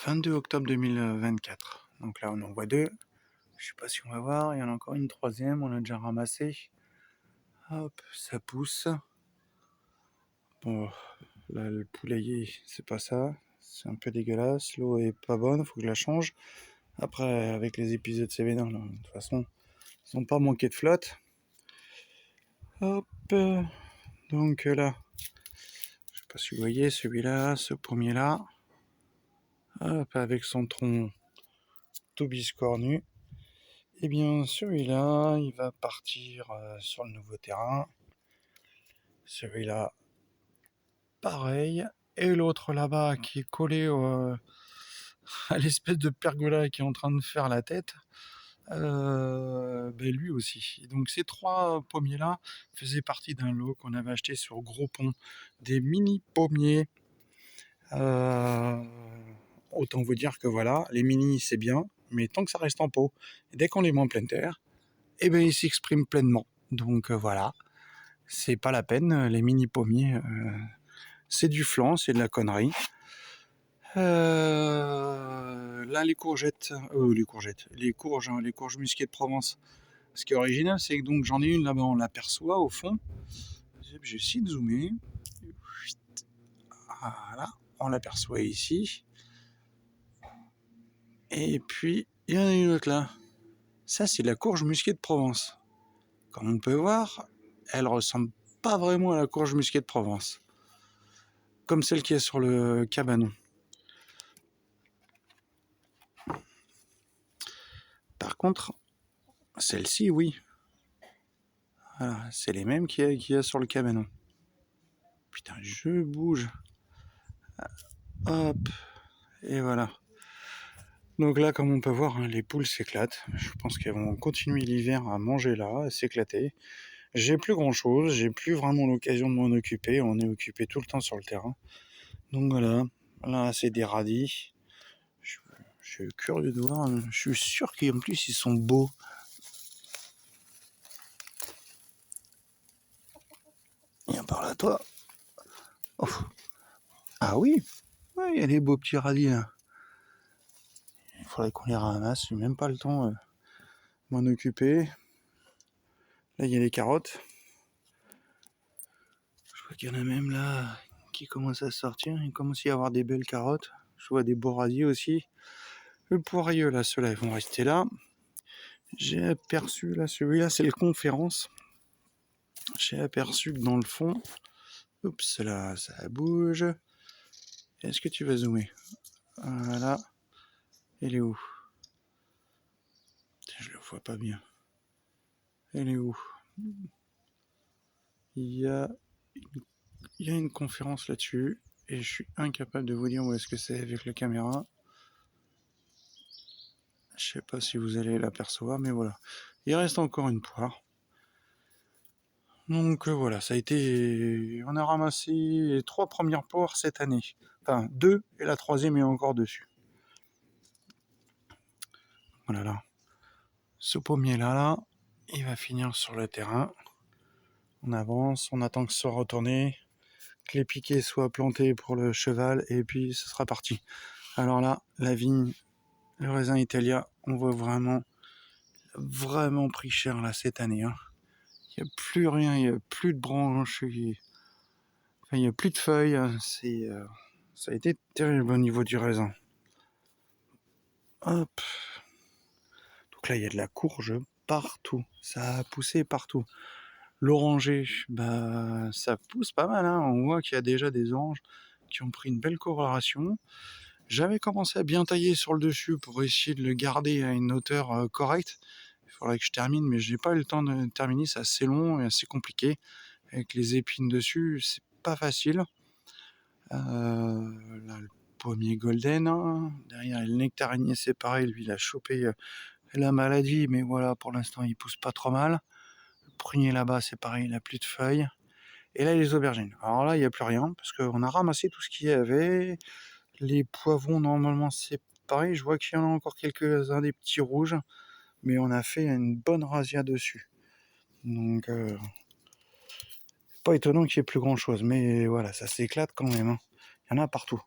22 octobre 2024. Donc là, on en voit deux. Je sais pas si on va voir. Il y en a encore une troisième. On a déjà ramassé. Hop, ça pousse. Bon, là, le poulailler, c'est pas ça. C'est un peu dégueulasse. L'eau est pas bonne. Faut que je la change. Après, avec les épisodes Cévenins, de toute façon, ils n'ont pas manqué de flotte. Hop. Donc là, je sais pas si vous voyez celui-là, ce premier-là. Hop, avec son tronc tout biscornu. Eh bien, celui-là, il va partir sur le nouveau terrain. Celui-là, pareil. Et l'autre là-bas, qui est collé à l'espèce de pergola qui est en train de faire la tête, ben lui aussi. Et donc ces trois pommiers-là faisaient partie d'un lot qu'on avait acheté sur Gros Pont. Des mini pommiers. Euh, Autant vous dire que voilà, les mini c'est bien, mais tant que ça reste en pot, et dès qu'on les met en pleine terre, eh ben, ils s'expriment pleinement. Donc voilà, c'est pas la peine, les mini pommiers, c'est du flan, c'est de la connerie. Là, les courgettes, les courges musquées de Provence. Ce qui est original, c'est que donc j'en ai une là-bas, on l'aperçoit au fond. J'essaie de zoomer. Voilà, on l'aperçoit ici. Et puis, il y en a une autre là. Ça, c'est la courge musquée de Provence. Comme on peut voir, elle ressemble pas vraiment à la courge musquée de Provence. Comme celle qui est sur le cabanon. Par contre, celle-ci, oui. Voilà, c'est les mêmes qu'il y a sur le cabanon. Putain, je bouge. Hop, et voilà. Donc là, comme on peut voir, hein, les poules s'éclatent. Je pense qu'elles vont continuer l'hiver à manger là, à s'éclater. J'ai plus grand-chose, j'ai plus vraiment l'occasion de m'en occuper. On est occupé tout le temps sur le terrain. Donc voilà, là c'est des radis. Je suis curieux de voir. Je suis sûr qu'en plus ils sont beaux. Viens par là, toi. Oh. Ah oui, ouais, il y a des beaux petits radis là. Il faudrait qu'on les ramasse. J'ai même pas le temps de m'en occuper. Là, il y a les carottes. Je vois qu'il y en a même là qui commencent à sortir. Il commence à y avoir des belles carottes. Je vois des beaux radis aussi. Le poirier, là, ceux-là, ils vont rester là. J'ai aperçu, là, celui-là, c'est le conférence. J'ai aperçu que dans le fond, oups, là, ça bouge. Est-ce que tu vas zoomer? Voilà. Elle est où? Je le vois pas bien. Elle est où? Il y a une conférence là-dessus et je suis incapable de vous dire où est-ce que c'est avec la caméra. Je sais pas si vous allez l'apercevoir, mais voilà. Il reste encore une poire. Donc voilà, ça a été. On a ramassé les 3 premières poires cette année. Enfin, 2 et la troisième est encore dessus. Voilà là. Ce pommier-là, il va finir sur le terrain. On avance, on attend que ce soit retourné, que les piquets soient plantés pour le cheval, et puis ce sera parti. Alors là, la vigne, le raisin Italia, on voit vraiment pris cher là cette année. Hein. Il n'y a plus rien, il n'y a plus de branches, il n'y a plus de feuilles. Ça a été terrible au niveau du raisin. Hop. Donc là, il y a de la courge partout. Ça a poussé partout. L'oranger, bah, ça pousse pas mal. Hein. On voit qu'il y a déjà des oranges qui ont pris une belle coloration. J'avais commencé à bien tailler sur le dessus pour essayer de le garder à une hauteur correcte. Il faudrait que je termine, mais je n'ai pas eu le temps de terminer. C'est assez long et assez compliqué. Avec les épines dessus, c'est pas facile. Là, le pommier golden. Hein. Derrière, le nectarinier, c'est pareil. Lui, il a chopé la maladie, mais voilà, pour l'instant, il pousse pas trop mal. Le prunier là-bas, c'est pareil, il n'a plus de feuilles. Et là, les aubergines. Alors là, il n'y a plus rien, parce qu'on a ramassé tout ce qu'il y avait. Les poivrons, normalement, c'est pareil. Je vois qu'il y en a encore quelques-uns des petits rouges, mais on a fait une bonne razzia dessus. Donc, pas étonnant qu'il n'y ait plus grand-chose, mais voilà, ça s'éclate quand même. Hein. Il y en a partout.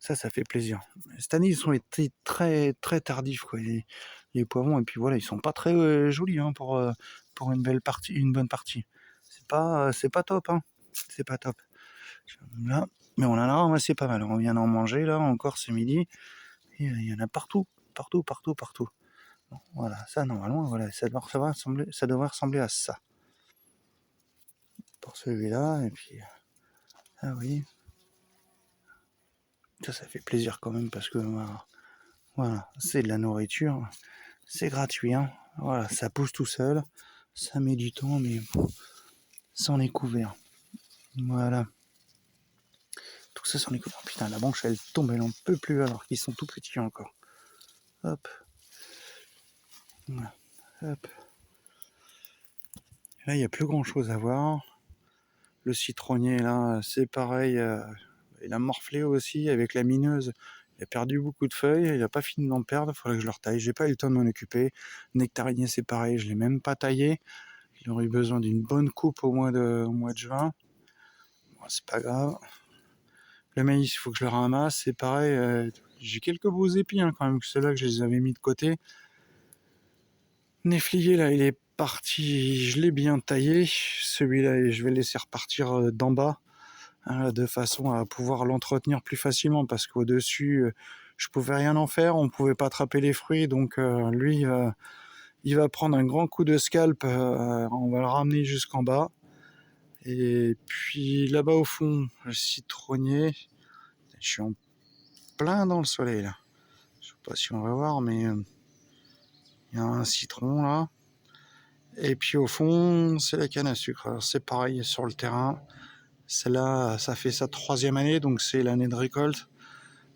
Ça fait plaisir. Cette année, ils ont été très, très tardifs, quoi, les poivrons. Et puis voilà, ils sont pas très jolis hein, pour une bonne partie. C'est pas top, hein. C'est pas top. Là, mais on en a ramassé pas mal. On vient d'en manger là encore ce midi. Et, il y en a partout, partout, partout, partout. Bon, voilà, ça normalement, voilà, ça devrait ressembler à ça. Pour celui-là, et puis ah oui, ça fait plaisir quand même parce que voilà, c'est de la nourriture, c'est gratuit, hein. Voilà, ça pousse tout seul, ça met du temps, mais ça en est couvert. Voilà, tout ça s'en est couvert. Putain, la branche elle tombe, elle en peut plus alors qu'ils sont tout petits encore. Hop, voilà. Hop. Là, il n'y a plus grand chose à voir. Le citronnier, là, c'est pareil. Il a morflé aussi avec la mineuse. Il a perdu beaucoup de feuilles. Il n'a pas fini d'en perdre. Il faudrait que je le retaille. J'ai pas eu le temps de m'en occuper. Nectarinier, c'est pareil. Je l'ai même pas taillé. Il aurait eu besoin d'une bonne coupe au mois de juin. Bon, c'est pas grave. Le maïs, il faut que je le ramasse. C'est pareil. J'ai quelques beaux épis hein, quand même. Ceux-là que je les avais mis de côté. Néflier, là, il est parti. Je l'ai bien taillé. Celui-là, je vais le laisser repartir d'en bas. De façon à pouvoir l'entretenir plus facilement parce qu'au-dessus, je pouvais rien en faire, on pouvait pas attraper les fruits, donc lui, il va prendre un grand coup de scalp, on va le ramener jusqu'en bas. Et puis là-bas au fond, le citronnier, je suis en plein dans le soleil là. Je sais pas si on va voir, mais il y a un citron là. Et puis au fond, c'est la canne à sucre. Alors c'est pareil sur le terrain. Celle-là, ça fait sa 3e année, donc c'est l'année de récolte.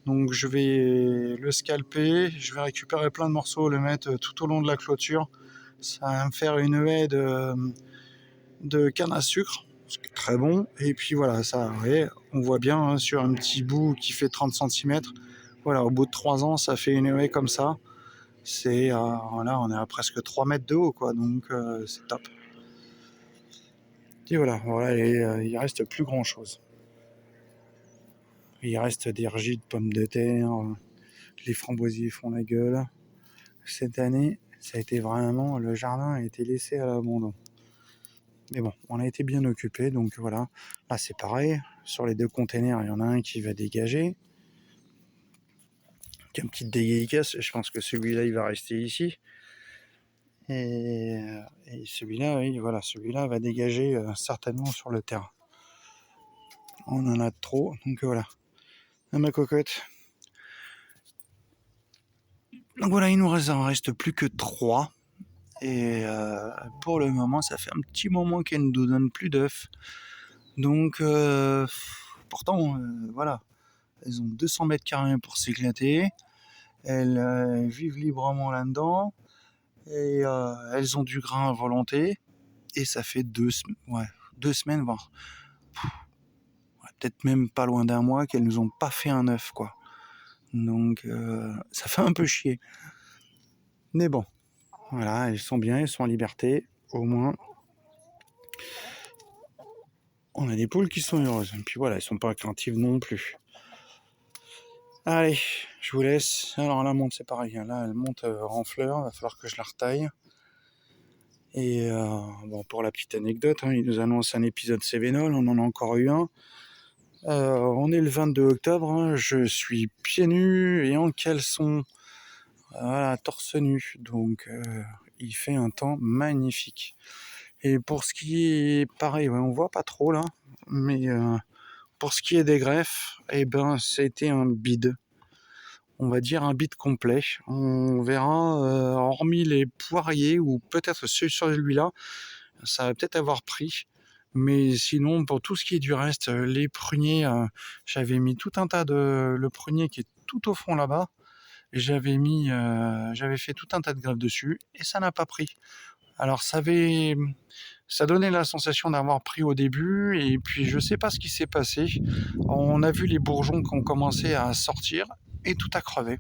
Donc je vais le scalper, je vais récupérer plein de morceaux, le mettre tout au long de la clôture. Ça va me faire une haie de canne à sucre, ce qui est très bon. Et puis voilà, ça, ouais, on voit bien hein, sur un petit bout qui fait 30 cm. Voilà, au bout de 3 ans, ça fait une haie comme ça. C'est là, on est à presque 3 mètres de haut, quoi. Donc c'est top. Et voilà, et il reste plus grand chose. Il reste des rejets de pommes de terre, les framboisiers font la gueule. Cette année, ça a été vraiment, le jardin a été laissé à l'abandon. Mais bon, on a été bien occupé, donc voilà. Là, c'est pareil. Sur les 2 containers, il y en a un qui va dégager. Qui a une petite dédicace. Je pense que celui-là, il va rester ici. Et celui-là, oui, voilà, celui-là va dégager certainement sur le terrain. On en a trop, donc voilà. À ma cocotte. Donc voilà, il nous en reste plus que 3. Et pour le moment, ça fait un petit moment qu'elle ne nous donne plus d'œufs. Donc, pourtant, voilà, elles ont 200 mètres carrés pour s'éclater. Elles vivent librement là-dedans. Et elles ont du grain à volonté. Et ça fait 2 semaines, voire peut-être même pas loin d'un mois qu'elles nous ont pas fait un œuf, quoi. Donc, ça fait un peu chier. Mais bon, voilà, elles sont bien, elles sont en liberté, au moins. On a des poules qui sont heureuses. Et puis voilà, elles sont pas craintives non plus. Allez, je vous laisse. Alors la monte, c'est pareil. Là, elle monte en fleurs. Il va falloir que je la retaille. Et bon, pour la petite anecdote, hein, il nous annonce un épisode Cévenol. On en a encore eu un. On est le 22 octobre. Hein, je suis pieds nus et en caleçon. Voilà, torse nu. Donc, il fait un temps magnifique. Et pour ce qui est pareil, ouais, on voit pas trop là. Mais pour ce qui est des greffes, eh ben, c'était un bide. On va dire un bide complet. On verra, hormis les poiriers, ou peut-être celui-là, ça va peut-être avoir pris. Mais sinon, pour tout ce qui est du reste, les pruniers, j'avais mis tout un tas de... Le prunier qui est tout au fond là-bas, j'avais fait tout un tas de greffes dessus, et ça n'a pas pris. Alors ça donnait la sensation d'avoir pris au début, et puis je sais pas ce qui s'est passé. On a vu les bourgeons qui ont commencé à sortir, et tout a crevé.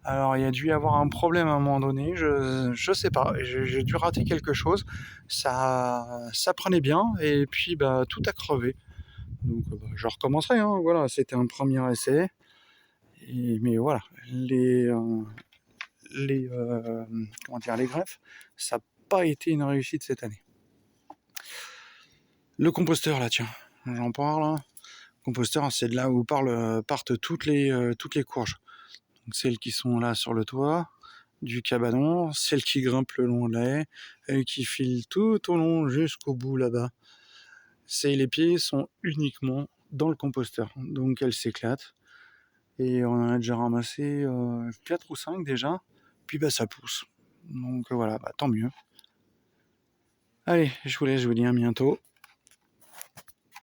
Alors il y a dû y avoir un problème à un moment donné, je sais pas, j'ai dû rater quelque chose. Ça prenait bien, et puis bah tout a crevé. Donc je recommencerai, hein, voilà, c'était un premier essai. Mais voilà, les comment dire, les greffes, ça n'a pas été une réussite cette année. Le composteur là, tiens, j'en parle. Composteur, c'est de là où partent toutes les courges. Donc celles qui sont là sur le toit du cabanon, celles qui grimpent le long de la haie, et qui filent tout au long jusqu'au bout là-bas. Les pieds sont uniquement dans le composteur, donc elles s'éclatent. Et on en a déjà ramassé 4 ou 5 déjà, puis bah ça pousse. Donc voilà, bah, tant mieux. Allez, je vous laisse, je vous dis à bientôt.